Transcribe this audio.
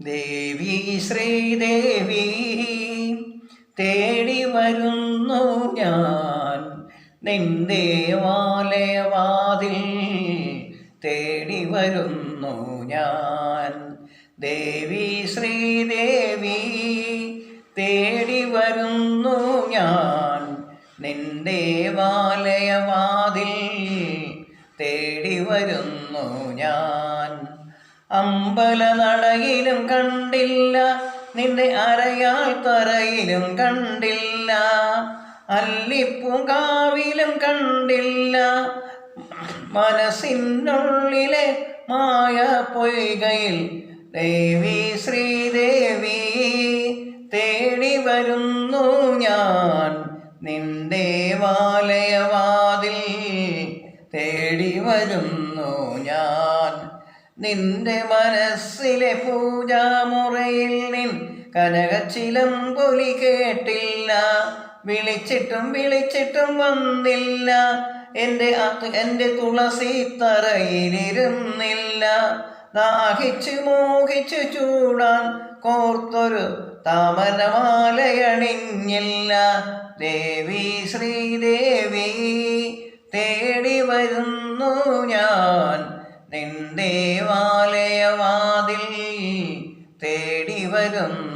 ദേവി ശ്രീദേവി തേടി വരുന്നു ഞാൻ നിന്റെ വാലയവാതിൽ തേടി വരുന്നു ഞാൻ. ദേവി ശ്രീദേവി തേടി വരുന്നു ഞാൻ നിന്റെ വാലയവാതിൽ തേടി വരുന്നു ഞാൻ. അമ്പലനടയിലും കണ്ടില്ല നിന്റെ അരയാൽ തറയിലും കണ്ടില്ല, അല്ലിപ്പൂങ്കാവിലും കണ്ടില്ല, മനസ്സിനുള്ളിലെ മായ പൊയ്കയിൽ ദേവി ശ്രീദേവി തേടി വരുന്നു ഞാൻ നിന്റെ വാലയവാതിൽ തേടി വരുന്നു ഞാൻ. നിന്റെ മനസ്സിലെ പൂജാമുറയിൽ നിൻ കനകച്ചിലമ്പൊലി കേട്ടില്ല, വിളിച്ചിട്ടും വിളിച്ചിട്ടും വന്നില്ല, എൻ്റെ തുളസി തറയിലിരുന്നില്ല. ദാഹിച്ചു മോഹിച്ചു ചൂടാൻ കോർത്തൊരു താമരമാലയണിഞ്ഞില്ല. ദേവി ശ്രീദേവി തേടി വരുന്നു ഞാൻ നിന്റെ വാലയവാതിൽ തേടി വരുന്നു